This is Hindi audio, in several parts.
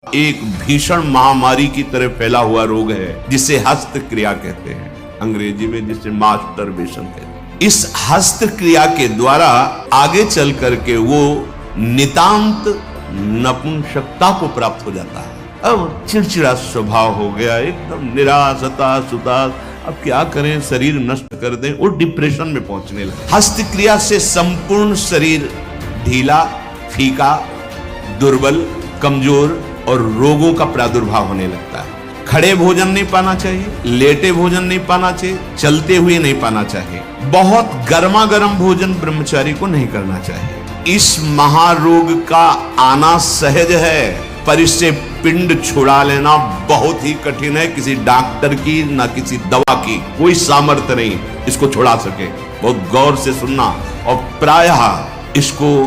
एक भीषण महामारी की तरह फैला हुआ रोग है जिसे हस्त क्रिया कहते हैं, अंग्रेजी में जिसे मास्टरबेशन कहते हैं। इस हस्त क्रिया के द्वारा आगे चल करके वो नितांत नपुंसकता को प्राप्त हो जाता है। अब चिड़चिड़ा स्वभाव हो गया, एकदम निराश हताश उदास, अब क्या करें, शरीर नष्ट कर दें, और डिप्रेशन में पहुंचने लगे। हस्त क्रिया से संपूर्ण शरीर ढीला, फीका, दुर्बल, कमजोर और रोगों का प्रादुर्भाव होने लगता है। खड़े भोजन नहीं पाना चाहिए, लेटे भोजन नहीं पाना चाहिए, चलते हुए नहीं पाना चाहिए, बहुत गर्मा गर्म भोजन ब्रह्मचारी को नहीं करना चाहिए। इस महारोग का आना सहज है, पर इससे पिंड छुड़ा लेना बहुत ही कठिन है। किसी डॉक्टर की ना किसी दवा की कोई सामर्थ्य नहीं इसको छुड़ा सके। बहुत गौर से सुनना, और प्रायः इसको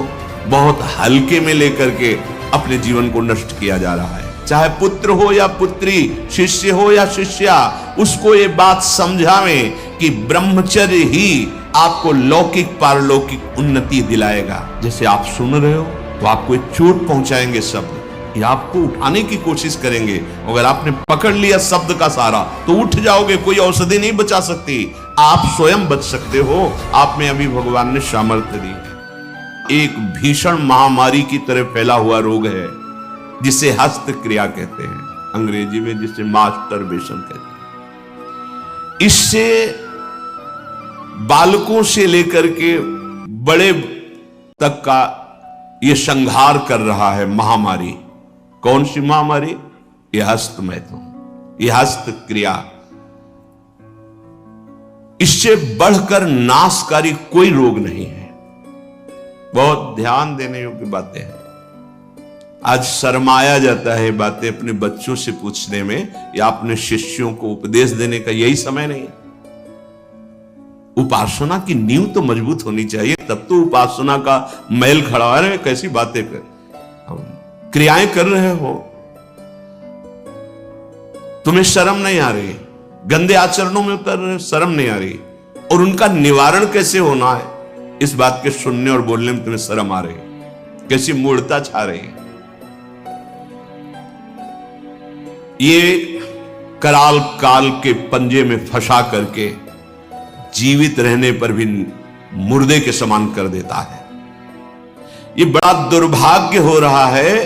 बहुत हल्के में लेकर के अपने जीवन को नष्ट किया जा रहा है। चाहे पुत्र हो या पुत्री, शिष्य हो या शिष्या, उसको ये बात समझावें कि ब्रह्मचर्य ही आपको लौकिक पारलौकिक उन्नति दिलाएगा। जैसे आप सुन रहे हो तो आपको एक चोट पहुंचाएंगे शब्द, ये आपको उठाने की कोशिश करेंगे। अगर आपने पकड़ लिया शब्द का सहारा तो उठ जाओगे, कोई औषधि नहीं बचा सकती, आप स्वयं बच सकते हो। आप में अभी भगवान ने सामर्थ्य दी। एक भीषण महामारी की तरह फैला हुआ रोग है जिसे हस्त क्रिया कहते हैं, अंग्रेजी में जिसे मास्टरबेशन कहते हैं। इससे बालकों से लेकर के बड़े तक का यह संहार कर रहा है महामारी। कौन सी महामारी? यह हस्त मैथुन, यह हस्त क्रिया। इससे बढ़कर नाशकारी कोई रोग नहीं है। बहुत ध्यान देने योग्य बातें हैं। आज शर्माया जाता है बातें अपने बच्चों से पूछने में, या अपने शिष्यों को उपदेश देने का यही समय नहीं। उपासना की नींव तो मजबूत होनी चाहिए, तब तो उपासना का मैल खड़ा है। कैसी बातें कर, क्रियाएं कर रहे हो, तुम्हें शर्म नहीं आ रही, गंदे आचरणों में उतर रहे, शर्म नहीं आ रही, और उनका निवारण कैसे होना है इस बात के सुनने और बोलने में तुम्हें शर्म आ रही, कैसी मूढ़ता छा रही। ये कराल काल के पंजे में फंसा करके जीवित रहने पर भी मुर्दे के समान कर देता है। ये बड़ा दुर्भाग्य हो रहा है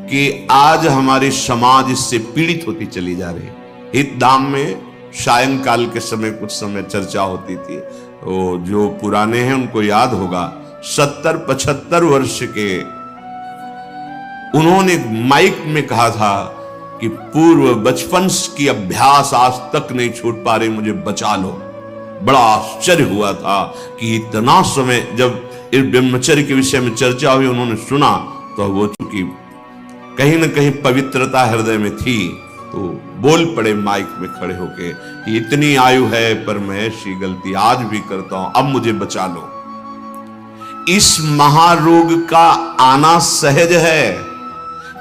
कि आज हमारी समाज इससे पीड़ित होती चली जा रही है। हितधाम में सायंकाल के समय कुछ समय चर्चा होती थी, वो जो पुराने हैं उनको याद होगा, 70-75 वर्ष के उन्होंने माइक में कहा था कि पूर्व बचपन की अभ्यास आज तक नहीं छूट पा रही, मुझे बचा लो। बड़ा आश्चर्य हुआ था कि इतना समय जब इस ब्रह्मचर्य के विषय में चर्चा हुई, उन्होंने सुना तो वो चूंकि कहीं ना कहीं पवित्रता हृदय में थी तो बोल पड़े माइक में खड़े होके कि इतनी आयु है पर मैं ऐसी गलती आज भी करता हूं, अब मुझे बचा लो। इस महारोग का आना सहज है,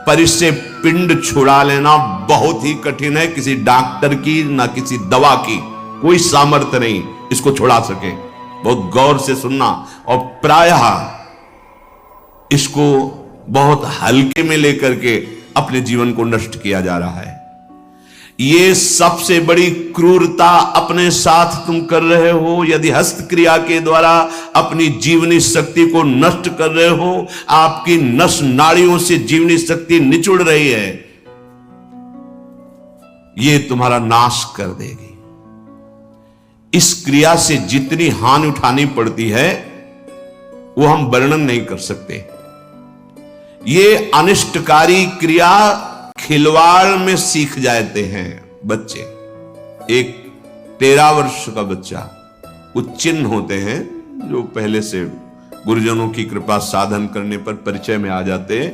पर इससे पिंड छुड़ा लेना बहुत ही कठिन है। किसी डॉक्टर की ना किसी दवा की कोई सामर्थ्य नहीं इसको छुड़ा सके। बहुत गौर से सुनना, और प्रायः इसको बहुत हल्के में लेकर के अपने जीवन को नष्ट किया जा रहा है। ये सबसे बड़ी क्रूरता अपने साथ तुम कर रहे हो। यदि हस्त क्रिया के द्वारा अपनी जीवनी शक्ति को नष्ट कर रहे हो, आपकी नस नाड़ियों से जीवनी शक्ति निचुड़ रही है, ये तुम्हारा नाश कर देगी। इस क्रिया से जितनी हानि उठानी पड़ती है वो हम वर्णन नहीं कर सकते। ये अनिष्टकारी क्रिया खिलवाड़ में सीख जाते हैं बच्चे। एक 13 वर्ष का बच्चा, कुछ चिन्ह होते हैं जो पहले से गुरुजनों की कृपा साधन करने पर परिचय में आ जाते हैं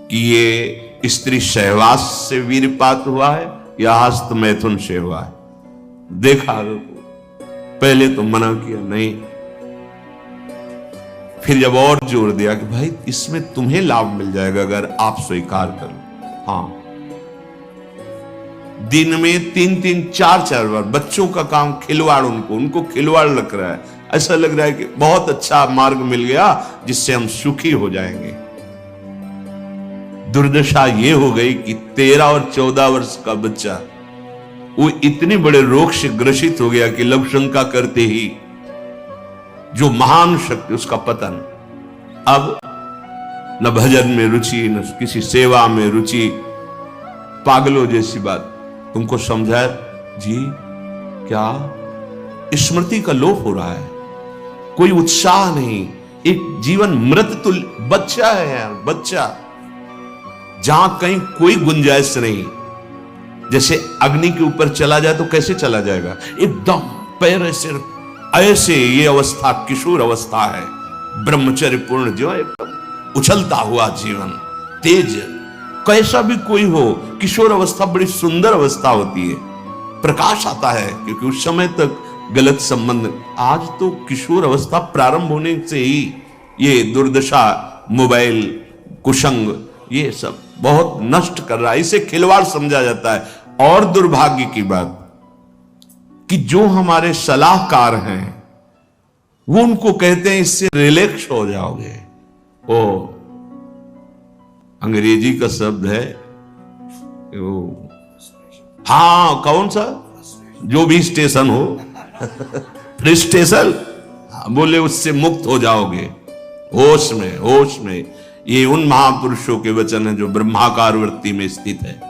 कि ये स्त्री सहवास से वीरपात हुआ है या हस्त मैथुन से हुआ है। देखा, पहले तो मना किया नहीं, फिर जब और जोर दिया कि भाई इसमें तुम्हें लाभ मिल जाएगा अगर आप स्वीकार करो। हाँ, दिन में 3-3, 4-4 बार बच्चों का काम खिलवाड़, उनको खिलवाड़ लग रहा है। ऐसा लग रहा है कि बहुत अच्छा मार्ग मिल गया जिससे हम सुखी हो जाएंगे। दुर्दशा ये हो गई कि 13 और 14 वर्ष का बच्चा वो इतने बड़े रोग से ग्रसित हो गया कि लघु शंका करते ही जो महान शक्ति उसका पतन। अब न भजन में रुचि, न किसी सेवा में रुचि, पागलों जैसी बात। तुमको समझाया जी क्या स्मृति का लोप हो रहा है, कोई उत्साह नहीं, एक जीवन मृत तुल्य बच्चा है यार, बच्चा, जहां कहीं कोई गुंजाइश नहीं। जैसे अग्नि के ऊपर चला जाए तो कैसे चला जाएगा, एकदम पैर ऐसे ये अवस्था किशोर अवस्था है, ब्रह्मचर्य पूर्ण जीवन, एकदम उछलता हुआ जीवन, तेज। कैसा भी कोई हो, किशोर अवस्था बड़ी सुंदर अवस्था होती है, प्रकाश आता है, क्योंकि उस समय तक गलत संबंध। आज तो किशोर अवस्था प्रारंभ होने से ही ये दुर्दशा, मोबाइल, कुसंग, ये सब बहुत नष्ट कर रहा है, इसे खिलवाड़ समझा जाता है। और दुर्भाग्य की बात कि जो हमारे सलाहकार हैं वो उनको कहते हैं इससे रिलैक्स हो जाओगे। ओ अंग्रेजी का शब्द है वो, हाँ कौन सा, जो भी स्टेशन हो फ्रस्ट्रेशन, बोले उससे मुक्त हो जाओगे, होश में, होश में। ये उन महापुरुषों के वचन है जो ब्रह्माकार वृत्ति में स्थित है।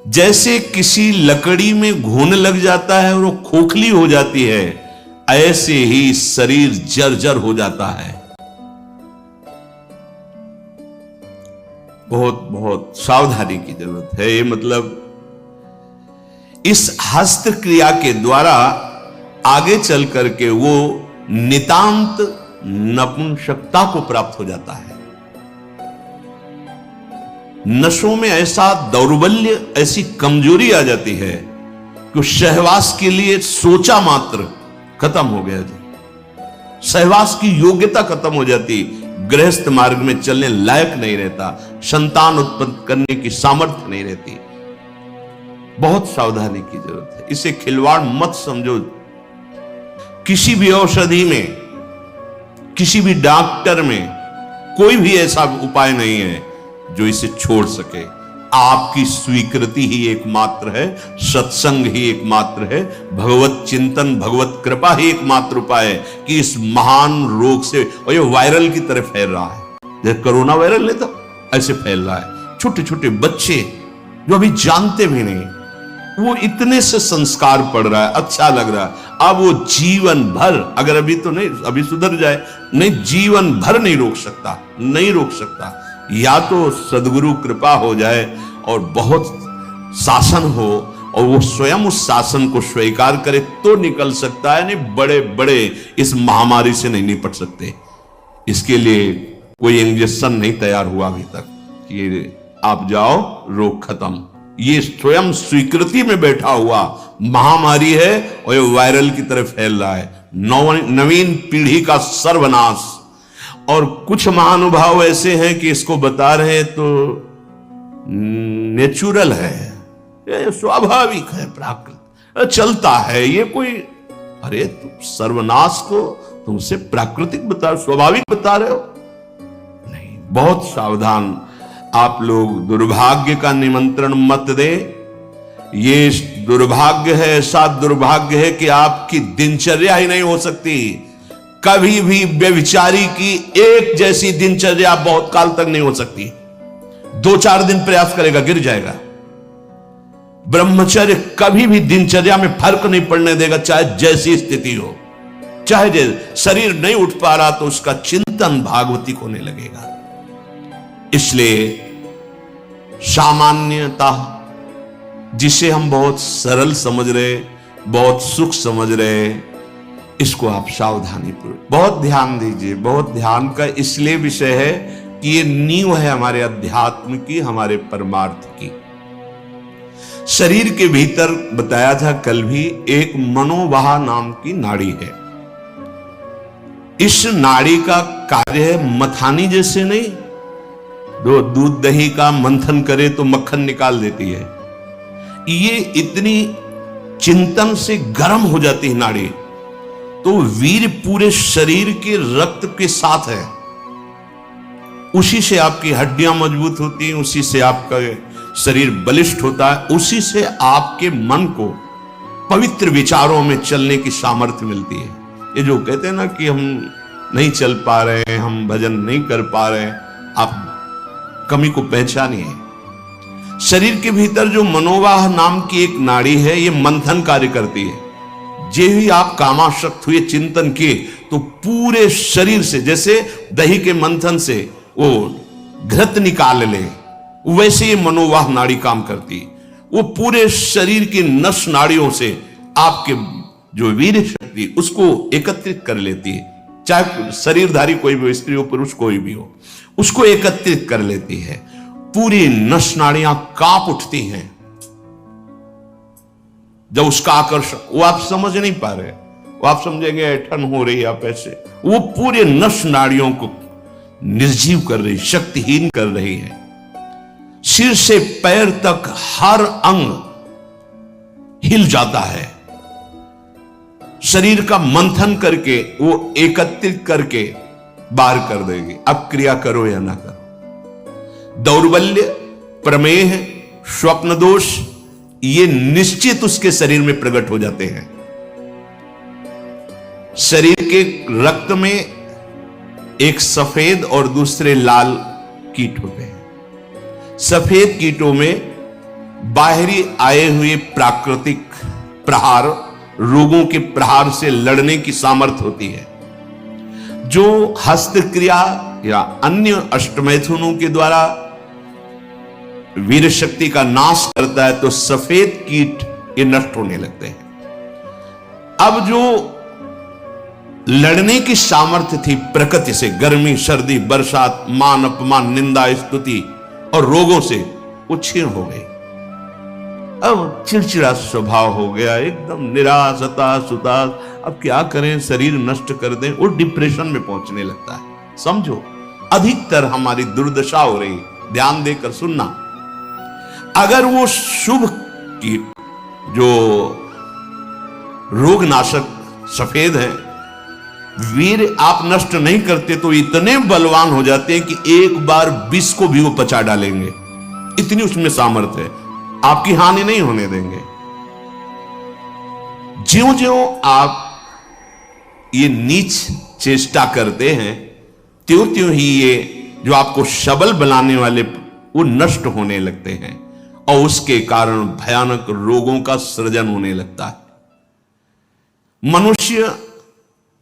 जैसे किसी लकड़ी में घुन लग जाता है और वो खोखली हो जाती है, ऐसे ही शरीर जर्जर हो जाता है। बहुत बहुत सावधानी की जरूरत है। ये मतलब इस हस्त क्रिया के द्वारा आगे चल करके वो नितांत नपुंसकता को प्राप्त हो जाता है। नशों में ऐसा दौर्बल्य, ऐसी कमजोरी आ जाती है कि सहवास के लिए सोचा मात्र खत्म हो गया जी, सहवास की योग्यता खत्म हो जाती, गृहस्थ मार्ग में चलने लायक नहीं रहता, संतान उत्पन्न करने की सामर्थ्य नहीं रहती। बहुत सावधानी की जरूरत है, इसे खिलवाड़ मत समझो। किसी भी औषधि में, किसी भी डॉक्टर में कोई भी ऐसा उपाय नहीं है जो इसे छोड़ सके। आपकी स्वीकृति ही एकमात्र है, सत्संग ही एकमात्र है, भगवत चिंतन, भगवत कृपा ही एकमात्र उपाय है कि इस महान रोग से, और ये वायरल की तरह फैल रहा है, जैसे कोरोना वायरल नहीं था ऐसे फैल रहा है। छोटे छोटे बच्चे जो अभी जानते भी नहीं, वो इतने से संस्कार पड़ रहा है, अच्छा लग रहा है। अब वो जीवन भर, अगर अभी तो नहीं, अभी सुधर जाए, नहीं जीवन भर नहीं रोक सकता, नहीं रोक सकता। या तो सदगुरु कृपा हो जाए और बहुत शासन हो और वो स्वयं उस शासन को स्वीकार करे तो निकल सकता है, नहीं बड़े बड़े इस महामारी से नहीं निपट सकते। इसके लिए कोई इंजेक्शन नहीं तैयार हुआ अभी तक कि आप जाओ रोग खत्म। ये स्वयं स्वीकृति में बैठा हुआ महामारी है और ये वायरल की तरह फैल रहा है। नवीन पीढ़ी का सर्वनाश। और कुछ महानुभाव ऐसे हैं कि इसको बता रहे हैं तो नेचुरल है, ये स्वाभाविक है, प्राकृतिक चलता है, ये कोई, अरे तुम सर्वनाश को तुमसे प्राकृतिक बता, स्वाभाविक बता रहे हो? नहीं, बहुत सावधान। आप लोग दुर्भाग्य का निमंत्रण मत दे। ये दुर्भाग्य है, ऐसा दुर्भाग्य है कि आपकी दिनचर्या ही नहीं हो सकती। कभी भी व्यभिचारी की एक जैसी दिनचर्या बहुत काल तक नहीं हो सकती। 2-4 दिन प्रयास करेगा, गिर जाएगा। ब्रह्मचर्य कभी भी दिनचर्या में फर्क नहीं पड़ने देगा, चाहे जैसी स्थिति हो। चाहे शरीर नहीं उठ पा रहा तो उसका चिंतन भागवतिक होने लगेगा। इसलिए सामान्यता, जिसे हम बहुत सरल समझ रहे, बहुत सुख समझ रहे, इसको आप सावधानी पूर्वक बहुत ध्यान दीजिए। बहुत ध्यान का इसलिए विषय है कि ये नींव है हमारे अध्यात्म की, हमारे परमार्थ की। शरीर के भीतर बताया था कल भी, एक मनोवाह नाम की नाड़ी है। इस नाड़ी का कार्य है मथानी जैसे नहीं, दो दूध दही का मंथन करे तो मक्खन निकाल देती है। ये इतनी चिंतन से गर्म हो जाती है नाड़ी, तो वीर पूरे शरीर के रक्त के साथ है। उसी से आपकी हड्डियां मजबूत होती हैं, उसी से आपका शरीर बलिष्ठ होता है, उसी से आपके मन को पवित्र विचारों में चलने की सामर्थ्य मिलती है। ये जो कहते हैं ना कि हम नहीं चल पा रहे हैं, हम भजन नहीं कर पा रहे हैं, आप कमी को पहचानिए। शरीर के भीतर जो मनोवाह नाम की एक नाड़ी है, ये मंथन कार्य करती है। जे ही आप कामासक्त हुए, चिंतन किए, तो पूरे शरीर से, जैसे दही के मंथन से वो घृत निकाल ले, वैसे ये मनोवाह नाड़ी काम करती है। वो पूरे शरीर की नस नाड़ियों से आपके जो वीर शक्ति उसको एकत्रित कर लेती है, चाहे शरीरधारी कोई भी हो, स्त्री हो पुरुष कोई भी हो, उसको एकत्रित कर लेती है। पूरी नस नाड़ियां कांप उठती हैं जब उसका आकर्षण, वो आप समझ नहीं पा रहे, वो आप समझेंगे ऐठन हो रही, आप ऐसे, वो पूरे नस नाड़ियों को निर्जीव कर रही, शक्तिहीन कर रही है। सिर से पैर तक हर अंग हिल जाता है। शरीर का मंथन करके वो एकत्रित करके बाहर कर देगी। अब क्रिया करो या ना करो। दौर्बल्य, प्रमेह, स्वप्न दोष, ये निश्चित उसके शरीर में प्रकट हो जाते हैं। शरीर के रक्त में एक सफेद और दूसरे लाल कीट होते हैं। सफेद कीटों में बाहरी आए हुए प्राकृतिक प्रहार, रोगों के प्रहार से लड़ने की सामर्थ्य होती है। जो हस्तक्रिया या अन्य अष्टमैथुनों के द्वारा वीर शक्ति का नाश करता है, तो सफेद कीट ये नष्ट होने लगते हैं। अब जो लड़ने की सामर्थ्य थी प्रकृति से, गर्मी, सर्दी, बरसात, मान अपमान, निंदा, स्तुति और रोगों से, वो क्षीण हो गई। अब चिड़चिड़ा स्वभाव हो गया, एकदम निराश, हताश, उदास। अब क्या करें, शरीर नष्ट कर दें, वो डिप्रेशन में पहुंचने लगता है। समझो, अधिकतर हमारी दुर्दशा हो रही। ध्यान देकर सुनना। अगर वो शुभ की जो रोगनाशक सफेद है, वीर आप नष्ट नहीं करते, तो इतने बलवान हो जाते हैं कि एक बार विष को भी वो पचा डालेंगे। इतनी उसमें सामर्थ्य है, आपकी हानि नहीं होने देंगे। ज्यों ज्यों आप ये नीच चेष्टा करते हैं, त्यों त्यों ही ये जो आपको सबल बनाने वाले वो नष्ट होने लगते हैं, और उसके कारण भयानक रोगों का सृजन होने लगता है। मनुष्य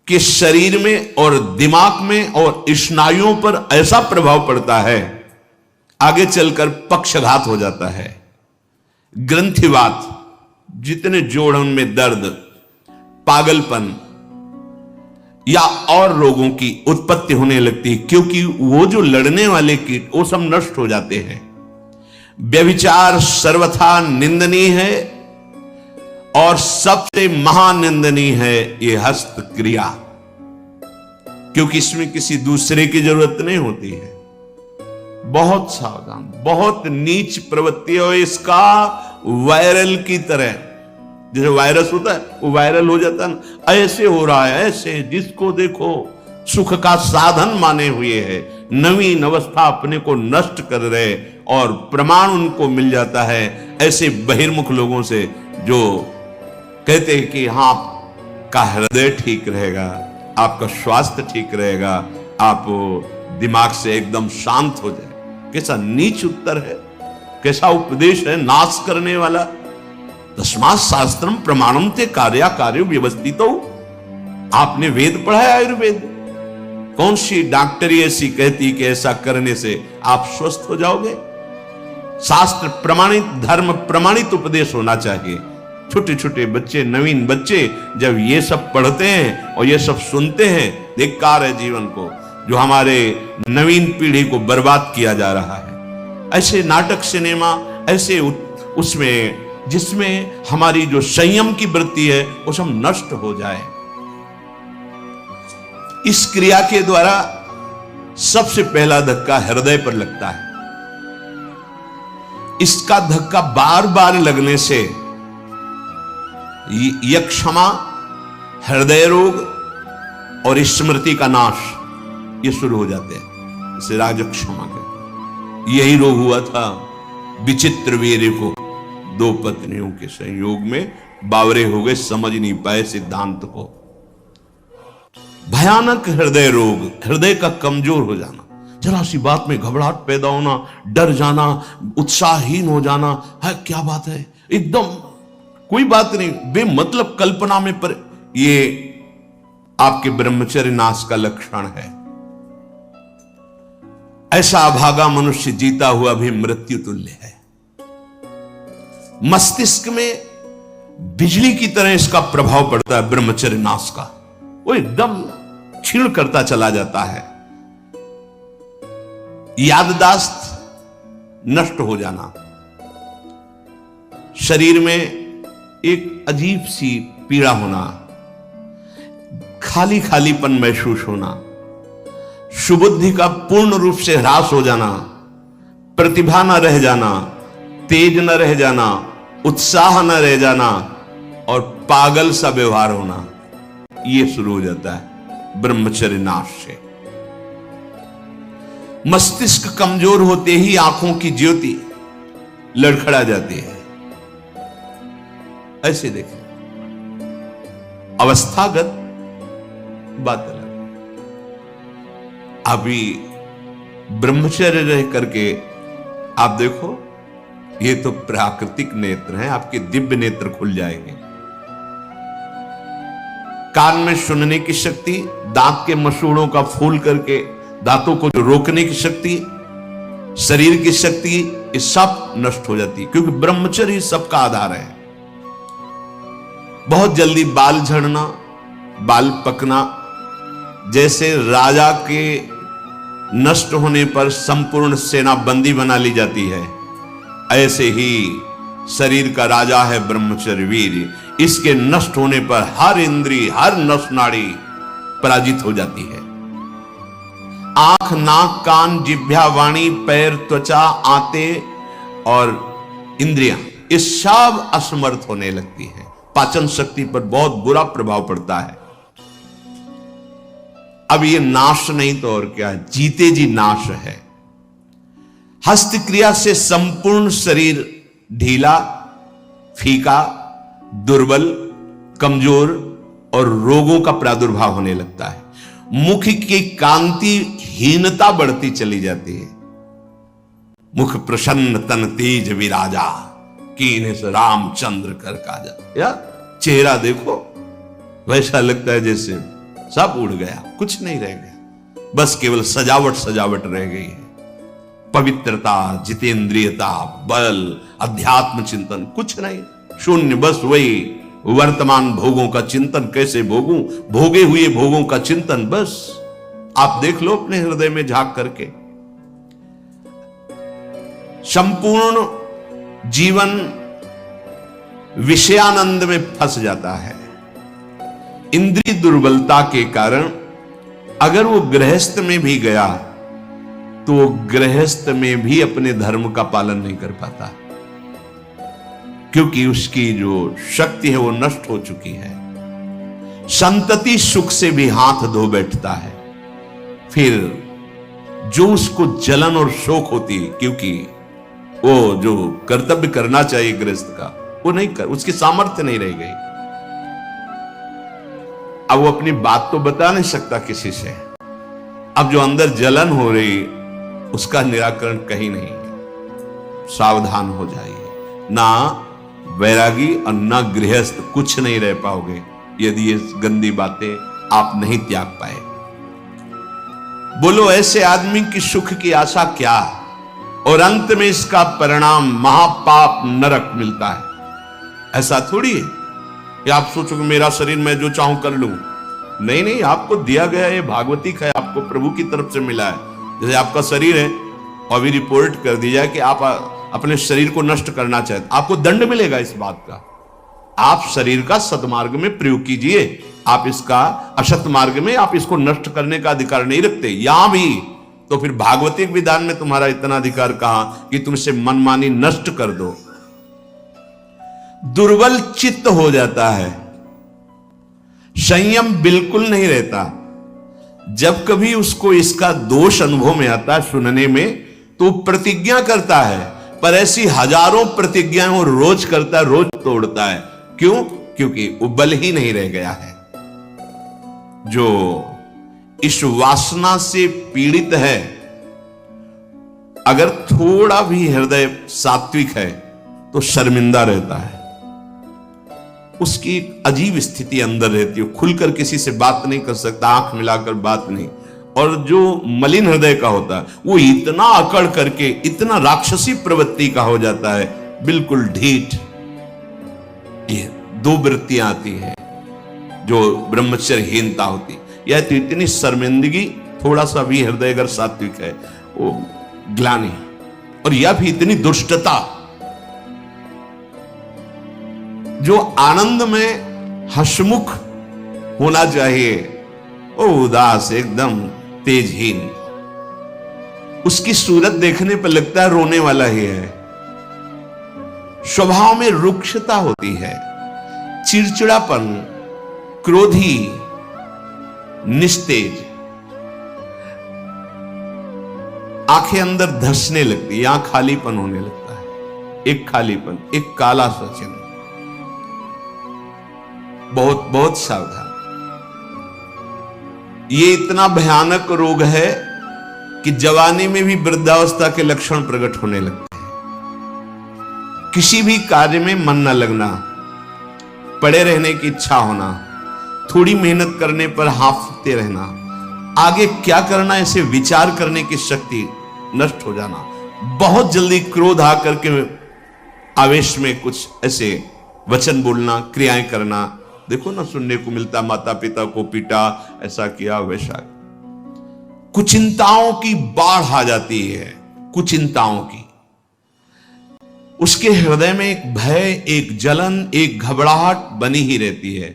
के शरीर में और दिमाग में और स्नायुओं पर ऐसा प्रभाव पड़ता है, आगे चलकर पक्षघात हो जाता है। ग्रंथिवात, जितने जोड़ों में दर्द, पागलपन या और रोगों की उत्पत्ति होने लगती है, क्योंकि वो जो लड़ने वाले कीट वो सब नष्ट हो जाते हैं। व्यभिचार सर्वथा निंदनीय है, और सबसे महानिंदनीय है ये हस्त क्रिया, क्योंकि इसमें किसी दूसरे की जरूरत नहीं होती है। बहुत सावधान, बहुत नीच प्रवृत्ति है इसका। वायरल की तरह, जैसे वायरस होता है वो वायरल हो जाता है, ऐसे हो रहा है, ऐसे जिसको देखो सुख का साधन माने हुए है, नवीन अवस्था अपने को नष्ट कर रहे, और प्रमाण उनको मिल जाता है ऐसे बहिर्मुख लोगों से जो कहते हैं कि हाँ, आपका हृदय ठीक रहेगा, आपका स्वास्थ्य ठीक रहेगा, आप दिमाग से एकदम शांत हो जाए। कैसा नीच उत्तर है, कैसा उपदेश है, नाश करने वाला। तस्मात् शास्त्रम प्रमाणम ते कार्या कार्यो व्यवस्थितो। आपने वेद पढ़ा है, आयुर्वेद। कौन सी डॉक्टरी ऐसी कहती कि ऐसा करने से आप स्वस्थ हो जाओगे? शास्त्र प्रमाणित, धर्म प्रमाणित उपदेश होना चाहिए। छोटे छोटे बच्चे, नवीन बच्चे जब ये सब पढ़ते हैं और ये सब सुनते हैं, धिक्कार है जीवन को, जो हमारे नवीन पीढ़ी को बर्बाद किया जा रहा है। ऐसे नाटक, सिनेमा, ऐसे उसमें जिसमें हमारी जो संयम की वृत्ति है वो सब नष्ट हो जाए। इस क्रिया के द्वारा सबसे पहला धक्का हृदय पर लगता है। इसका धक्का बार बार लगने से यक्षमा, हृदय रोग और स्मृति का नाश ये शुरू हो जाते हैं। इसे राजक्षमा कहते हैं। यही रोग हुआ था विचित्र वीर्य को। दो पत्नियों के संयोग में बावरे हो गए, समझ नहीं पाए सिद्धांत को। भयानक हृदय रोग, हृदय का कमजोर हो जाना, जरा सी बात में घबराहट पैदा होना, डर जाना, उत्साहहीन हो जाना। है क्या बात है, एकदम कोई बात नहीं, बेमतलब कल्पना में पर, ये आपके ब्रह्मचर्य नाश का लक्षण है। ऐसा अभागा मनुष्य जीता हुआ भी मृत्यु तुल्य है। मस्तिष्क में बिजली की तरह इसका प्रभाव पड़ता है ब्रह्मचर्य नाश का। वो एकदम क्षीण करता चला जाता है। याददाश्त नष्ट हो जाना, शरीर में एक अजीब सी पीड़ा होना, खाली खालीपन महसूस होना, सुबुद्धि का पूर्ण रूप से ह्रास हो जाना, प्रतिभा न रह जाना, तेज न रह जाना, उत्साह न रह जाना और पागल सा व्यवहार होना, यह शुरू हो जाता है ब्रह्मचर्य नाश से। मस्तिष्क कमजोर होते ही आंखों की ज्योति लड़खड़ा जाती है। ऐसे देखें, अवस्थागत बात अलग। अभी ब्रह्मचर्य रह करके आप देखो, ये तो प्राकृतिक नेत्र हैं, आपके दिव्य नेत्र खुल जाएंगे। कान में सुनने की शक्ति, दांत के मसूड़ों का फूल करके दांतों को रोकने की शक्ति, शरीर की शक्ति, ये सब नष्ट हो जाती है, क्योंकि ब्रह्मचर्य सबका आधार है। बहुत जल्दी बाल झड़ना, बाल पकना, जैसे राजा के नष्ट होने पर संपूर्ण सेना बंदी बना ली जाती है, ऐसे ही शरीर का राजा है ब्रह्मचर्य वीर्य। इसके नष्ट होने पर हर इंद्रिय, हर नस नाड़ी पराजित हो जाती है। आंख, नाक, कान, जिह्वा, वाणी, पैर, त्वचा, आंते और इंद्रियां, ये सब असमर्थ होने लगती हैं। पाचन शक्ति पर बहुत बुरा प्रभाव पड़ता है। अब ये नाश नहीं तो और क्या, जीते जी नाश है। हस्त क्रिया से संपूर्ण शरीर ढीला, फीका, दुर्बल, कमजोर और रोगों का प्रादुर्भाव होने लगता है। मुख की कांति हीनता बढ़ती चली जाती है। मुख प्रसन्न तन तेज विराजा, कीने से रामचंद्र कर काजा। यार चेहरा देखो, वैसा लगता है जैसे सब उड़ गया, कुछ नहीं रह गया, बस केवल सजावट सजावट रह गई है। पवित्रता, जितेंद्रियता, बल, अध्यात्म चिंतन कुछ नहीं, शून्य। बस वही वर्तमान भोगों का चिंतन, कैसे भोगूं, भोगे हुए भोगों का चिंतन। बस आप देख लो अपने हृदय में झांक करके, संपूर्ण जीवन विषयानंद में फंस जाता है। इंद्रिय दुर्बलता के कारण अगर वो गृहस्थ में भी गया तो वो गृहस्थ में भी अपने धर्म का पालन नहीं कर पाता, क्योंकि उसकी जो शक्ति है वो नष्ट हो चुकी है। संतति सुख से भी हाथ धो बैठता है, फिर जो उसको जलन और शोक होती, क्योंकि वो जो कर्तव्य करना चाहिए गृहस्थ का वो नहीं कर, उसकी सामर्थ्य नहीं रह गई। अब वो अपनी बात तो बता नहीं सकता किसी से। अब जो अंदर जलन हो रही उसका निराकरण कहीं नहीं है। सावधान हो जाइए, ना वैरागी और ना गृहस्थ कुछ नहीं रह पाओगे यदि ये गंदी बातें आप नहीं त्याग पाए। बोलो ऐसे आदमी की सुख की आशा क्या, और अंत में इसका परिणाम महापाप नरक मिलता है। ऐसा थोड़ी है कि आप सोचो कि मेरा शरीर मैं जो चाहूं कर लूं। नहीं नहीं, आपको दिया गया ये भागवतिक है, आपको प्रभु की तरफ से मिला है। जैसे आपका शरीर है और भी रिपोर्ट कर दी जाए कि आप अपने शरीर को नष्ट करना चाहते, आपको दंड मिलेगा इस बात का। आप शरीर का सदमार्ग में प्रयोग कीजिए, आप इसका असत मार्ग में आप इसको नष्ट करने का अधिकार नहीं रखते। यहां भी तो फिर भागवतिक विधान में तुम्हारा इतना अधिकार कहां कि तुम इसे मनमानी नष्ट कर दो। दुर्बल चित्त हो जाता है, संयम बिल्कुल नहीं रहता, जब कभी उसको इसका दोष अनुभव में आता है सुनने में, तो प्रतिज्ञा करता है, पर ऐसी हजारों प्रतिज्ञाएं वो रोज करता है, रोज तोड़ता है। क्यों? क्योंकि वो बल ही नहीं रह गया है। जो इस वासना से पीड़ित है, अगर थोड़ा भी हृदय सात्विक है तो शर्मिंदा रहता है, उसकी एक अजीब स्थिति अंदर रहती है, खुलकर किसी से बात नहीं कर सकता, आंख मिलाकर बात नहीं। और जो मलिन हृदय का होता है वो इतना अकड़ करके इतना राक्षसी प्रवृत्ति का हो जाता है, बिल्कुल ढीठ। ये दो वृत्तियां आती हैं जो ब्रह्मचर्यहीनता होती, यह तो इतनी शर्मिंदगी, थोड़ा सा भी हृदय अगर सात्विक है वो ग्लानि, और यह भी इतनी दुष्टता। जो आनंद में हंसमुख होना चाहिए वो उदास, एकदम तेजहीन। उसकी सूरत देखने पर लगता है रोने वाला ही है। स्वभाव में रुक्षता होती है, चिड़चिड़ापन, क्रोधी, निस्तेज, आंखें अंदर धंसने लगती, यहां खालीपन होने लगता है, एक खालीपन, एक काला सा चिन्ह। बहुत बहुत सावधान। ये इतना भयानक रोग है कि जवानी में भी वृद्धावस्था के लक्षण प्रकट होने लगते हैं। किसी भी कार्य में मन न लगना, पड़े रहने की इच्छा होना, थोड़ी मेहनत करने पर हांफते रहना, आगे क्या करना ऐसे विचार करने की शक्ति नष्ट हो जाना, बहुत जल्दी क्रोध आकर के आवेश में कुछ ऐसे वचन बोलना, क्रियाएं करना। देखो ना, सुनने को मिलता, माता पिता को पीटा, ऐसा किया, वैसा। कुचिंताओं की बाढ़ आ जाती है, कुचिंताओं की। उसके हृदय में एक भय, एक जलन, एक घबराहट बनी ही रहती है।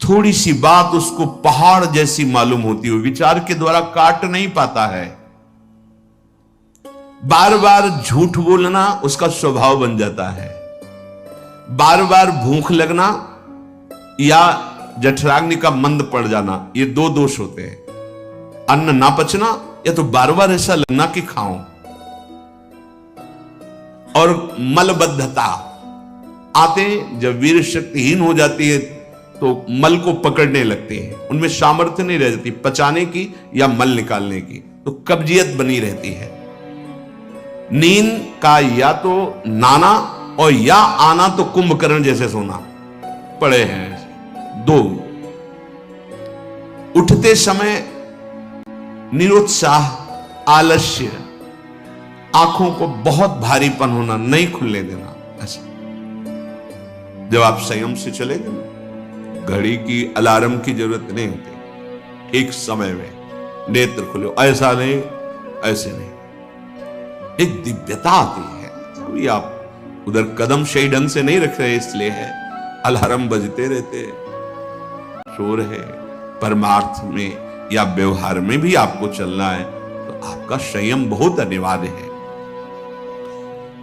थोड़ी सी बात उसको पहाड़ जैसी मालूम होती है, विचार के द्वारा काट नहीं पाता है। बार बार झूठ बोलना उसका स्वभाव बन जाता है। बार बार भूख लगना या जठराग्नि का मंद पड़ जाना, ये दो दोष होते हैं। अन्न ना पचना या तो बार बार ऐसा लगना कि खाऊं। और मलबद्धता आते, जब वीर शक्तिहीन हो जाती है तो मल को पकड़ने लगते हैं, उनमें सामर्थ्य नहीं रह जाती पचाने की या मल निकालने की, तो कब्जियत बनी रहती है। नींद का या तो नाना और या आना तो कुंभकर्ण जैसे सोना पड़े हैं। दो, उठते समय निरुत्साह, आलस्य, आंखों को बहुत भारीपन होना, नहीं खुलने देना। ऐसा जब आप संयम से चलेंगे ना, घड़ी की अलार्म की जरूरत नहीं होती, एक समय में नेत्र खुले, ऐसा नहीं ऐसे नहीं, एक दिव्यता आती है। अभी आप उधर कदम सही ढंग से नहीं रख रहे, इसलिए है अलार्म बजते रहते, शोर है। परमार्थ में या व्यवहार में भी आपको चलना है तो आपका संयम बहुत अनिवार्य है।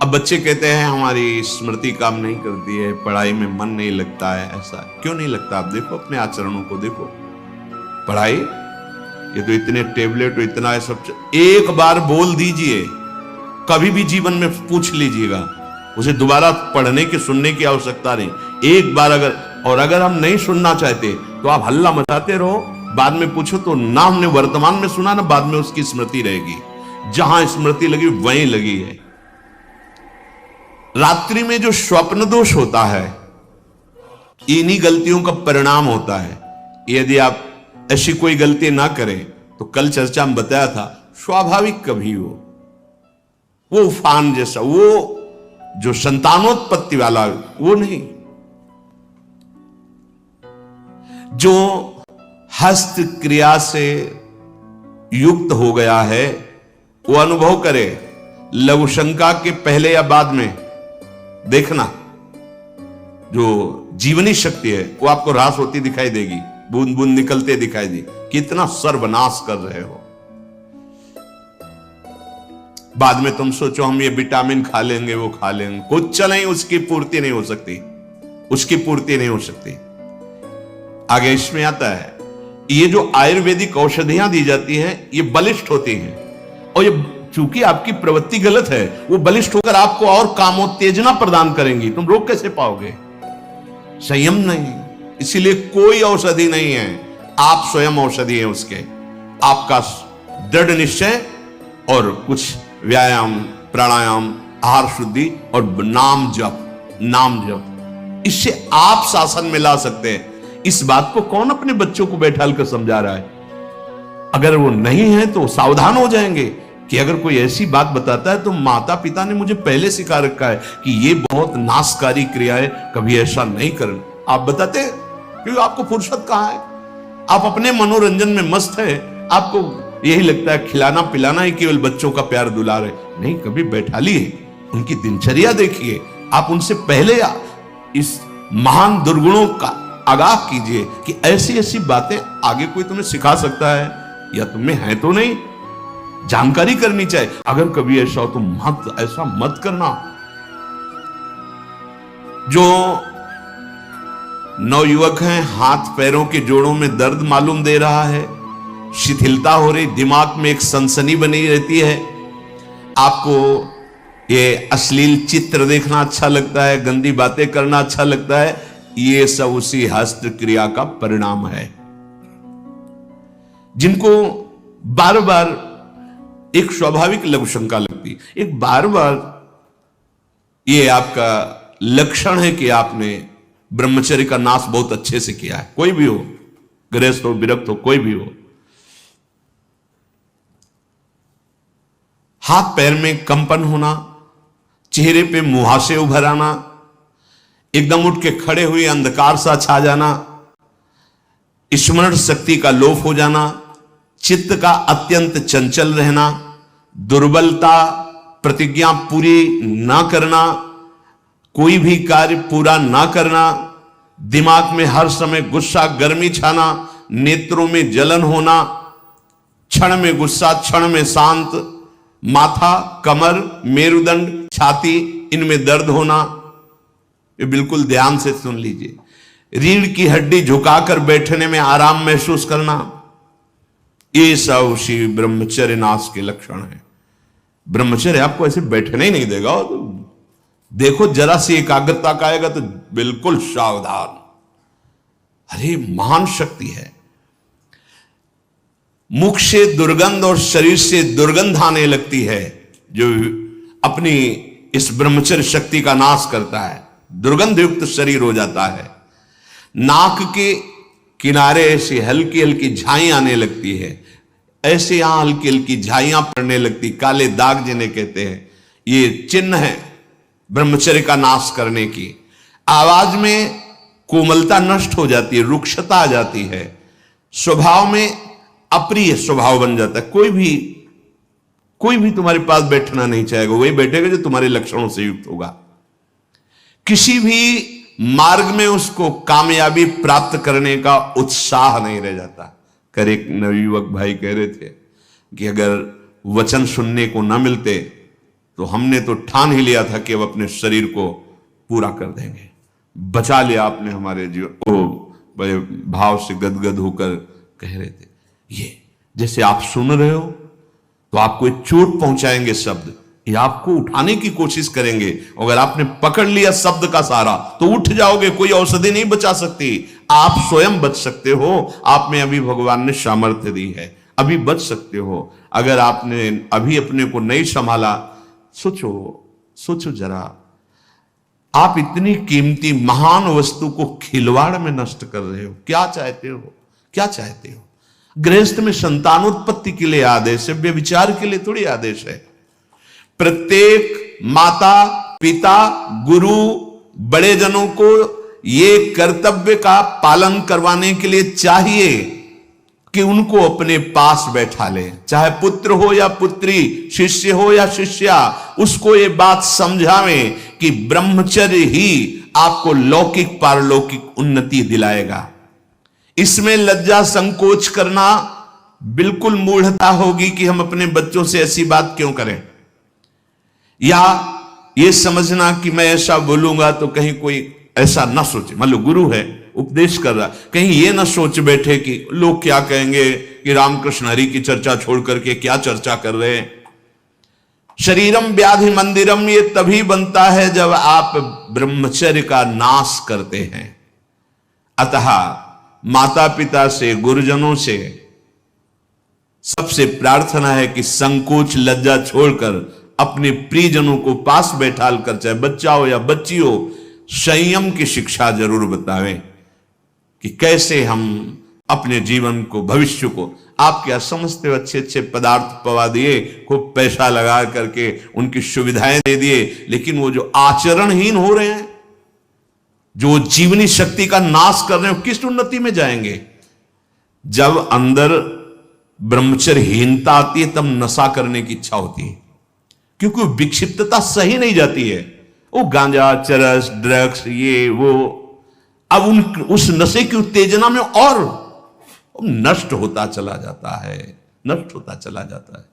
अब बच्चे कहते हैं हमारी स्मृति काम नहीं करती है, पढ़ाई में मन नहीं लगता है। ऐसा क्यों नहीं लगता? आप देखो अपने आचरणों को, देखो पढ़ाई, ये तो इतने टेबलेट, इतना है सब। एक बार बोल दीजिए, कभी भी जीवन में पूछ लीजिएगा, उसे दोबारा पढ़ने की सुनने की आवश्यकता नहीं। एक बार अगर हम नहीं सुनना चाहते तो आप हल्ला मचाते रहो, बाद में पूछो तो ना हमने वर्तमान में सुना ना, बाद में उसकी स्मृति रहेगी। जहां स्मृति लगी वहीं लगी है। रात्रि में जो स्वप्न दोष होता है, इन्हीं गलतियों का परिणाम होता है। यदि आप ऐसी कोई गलती ना करें तो कल चर्चा में बताया था, स्वाभाविक कभी वो उफान जैसा, वो जो संतानोत्पत्ति वाला, वो नहीं। जो हस्त क्रिया से युक्त हो गया है वो अनुभव करे। लघु शंका के पहले या बाद में देखना, जो जीवनी शक्ति है वो आपको ह्रास होती दिखाई देगी, बूंद बूंद निकलते दिखाई दी, कितना सर्वनाश कर रहे हो। बाद में तुम सोचो हम ये विटामिन खा लेंगे, वो खा लेंगे, कुछ नहीं, उसकी पूर्ति नहीं हो सकती, उसकी पूर्ति नहीं हो सकती। आगे इसमें आता है ये जो आयुर्वेदिक औषधियां दी जाती हैं ये बलिष्ठ होती हैं, और ये चूंकि आपकी प्रवृत्ति गलत है, वो बलिष्ठ होकर आपको और कामोत्तेजना प्रदान करेंगी, तुम रोक कैसे पाओगे? संयम नहीं, इसीलिए कोई औषधि नहीं है, आप स्वयं औषधि हैं उसके। आपका दृढ़ निश्चय और कुछ व्यायाम, प्राणायाम, आहार शुद्धि और नाम जप, इससे आप शासन में ला सकते हैं। इस बात को कौन अपने बच्चों को बैठाल कर समझा रहा है? अगर वो नहीं है तो सावधान हो जाएंगे कि अगर कोई ऐसी बात बताता है तो माता पिता ने मुझे पहले सिखा रखा है कि ये बहुत नाशकारी क्रिया है, कभी ऐसा नहीं करना। आप बताते हैं क्योंकि आपको फुर्सत कहां है, आप अपने मनोरंजन में मस्त है, आपको यही लगता है खिलाना पिलाना ही केवल बच्चों का प्यार दुलार है। नहीं, कभी बैठा लिए, उनकी दिनचर्या देखिए, आप उनसे पहले इस महान दुर्गुणों का आगाह कीजिए कि ऐसी ऐसी बातें आगे कोई तुम्हें सिखा सकता है या तुम्हें है तो नहीं, जानकारी करनी चाहिए। अगर कभी ऐसा हो तो ऐसा मत करना। जो नवयुवक हैं, हाथ पैरों के जोड़ों में दर्द मालूम दे रहा है, शिथिलता हो रही, दिमाग में एक सनसनी बनी रहती है, आपको ये अश्लील चित्र देखना अच्छा लगता है, गंदी बातें करना अच्छा लगता है, ये सब उसी हस्त क्रिया का परिणाम है। जिनको बार बार एक स्वाभाविक लघु शंका लगती, एक बार बार ये आपका लक्षण है कि आपने ब्रह्मचर्य का नाश बहुत अच्छे से किया है। कोई भी हो, गृहस्थ हो, विरक्त हो, कोई भी हो, हाथ पैर में कंपन होना, चेहरे पे मुहासे उभर आना, एकदम उठ के खड़े हुए अंधकार सा छा जाना, स्मरण शक्ति का लोप हो जाना, चित्त का अत्यंत चंचल रहना, दुर्बलता, प्रतिज्ञा पूरी ना करना, कोई भी कार्य पूरा ना करना, दिमाग में हर समय गुस्सा गर्मी छाना, नेत्रों में जलन होना, क्षण में गुस्सा क्षण में शांत, माथा, कमर, मेरुदंड, छाती, इनमें दर्द होना, ये बिल्कुल ध्यान से सुन लीजिए। रीढ़ की हड्डी झुकाकर बैठने में आराम महसूस करना, ये सब उसी ब्रह्मचर्य नाश के लक्षण है। ब्रह्मचर्य आपको ऐसे बैठने ही नहीं देगा, तो देखो जरा सी एकाग्रता का आएगा तो बिल्कुल सावधान। अरे महान शक्ति है। मुख से दुर्गंध और शरीर से दुर्गंध आने लगती है जो अपनी इस ब्रह्मचर्य शक्ति का नाश करता है, दुर्गंध युक्त शरीर हो जाता है। नाक के किनारे ऐसी हल्की हल्की झाई आने लगती है, ऐसे यहां हल्की हल्की झाइयां पड़ने लगती, काले दाग जिन्हें कहते हैं, ये चिन्ह है ब्रह्मचर्य का नाश करने की। आवाज में कोमलता नष्ट हो जाती है, रुक्षता आ जाती है, स्वभाव में अप्रिय स्वभाव बन जाता है। कोई भी तुम्हारे पास बैठना नहीं चाहेगा, वही बैठेगा जो तुम्हारे लक्षणों से युक्त होगा। किसी भी मार्ग में उसको कामयाबी प्राप्त करने का उत्साह नहीं रह जाता। कर एक नवयुवक भाई कह रहे थे कि अगर वचन सुनने को न मिलते तो हमने तो ठान ही लिया था कि अब अपने शरीर को पूरा कर देंगे। बचा लिया आपने हमारे जीवन को, बड़े भाव से गदगद होकर कह रहे थे। ये जैसे आप सुन रहे हो तो आपको एक चोट पहुंचाएंगे शब्द, ये आपको उठाने की कोशिश करेंगे। अगर आपने पकड़ लिया शब्द का सहारा तो उठ जाओगे, कोई औषधि नहीं बचा सकती। आप स्वयं बच सकते हो, आप में अभी भगवान ने सामर्थ्य दी है, अभी बच सकते हो। अगर आपने अभी अपने को नहीं संभाला, सोचो जरा, आप इतनी कीमती महान वस्तु को खिलवाड़ में नष्ट कर रहे हो। क्या चाहते हो? गृहस्थ में संतानोत्पत्ति के लिए आदेश है, व्यभिचार के लिए थोड़ी आदेश है। प्रत्येक माता पिता गुरु बड़े जनों को ये कर्तव्य का पालन करवाने के लिए चाहिए कि उनको अपने पास बैठा ले, चाहे पुत्र हो या पुत्री, शिष्य हो या शिष्या, उसको ये बात समझावें कि ब्रह्मचर्य ही आपको लौकिक पारलौकिक उन्नति दिलाएगा। इसमें लज्जा संकोच करना बिल्कुल मूढ़ता होगी कि हम अपने बच्चों से ऐसी बात क्यों करें, या ये समझना कि मैं ऐसा बोलूंगा तो कहीं कोई ऐसा ना सोचे। मान लो गुरु है, उपदेश कर रहा। कहीं ये ना सोच बैठे कि लोग क्या कहेंगे कि रामकृष्ण हरि की चर्चा छोड़ करके क्या चर्चा कर रहे हैं। शरीरम व्याधि मंदिरम ये तभी बनता है जब आप ब्रह्मचर्य का नाश करते हैं। अतः माता पिता से, गुरुजनों से सबसे प्रार्थना है कि संकोच लज्जा छोड़कर अपने प्रियजनों को पास बैठाल कर, चाहे बच्चा हो या बच्ची हो, संयम की शिक्षा जरूर बतावें कि कैसे हम अपने जीवन को, भविष्य को, आप क्या समझते हो, अच्छे अच्छे पदार्थ पवा दिए, खूब पैसा लगा करके उनकी सुविधाएं दे दिए, लेकिन वो जो आचरणहीन हो रहे हैं, जो जीवनी शक्ति का नाश कर रहे हो, किस उन्नति में जाएंगे। जब अंदर ब्रह्मचर्यहीनता आती है तब नशा करने की इच्छा होती है, क्योंकि विक्षिप्तता सही नहीं जाती है। वो गांजा, चरस, ड्रग्स, ये वो, अब उस नशे की उत्तेजना में और नष्ट होता चला जाता है, नष्ट होता चला जाता है।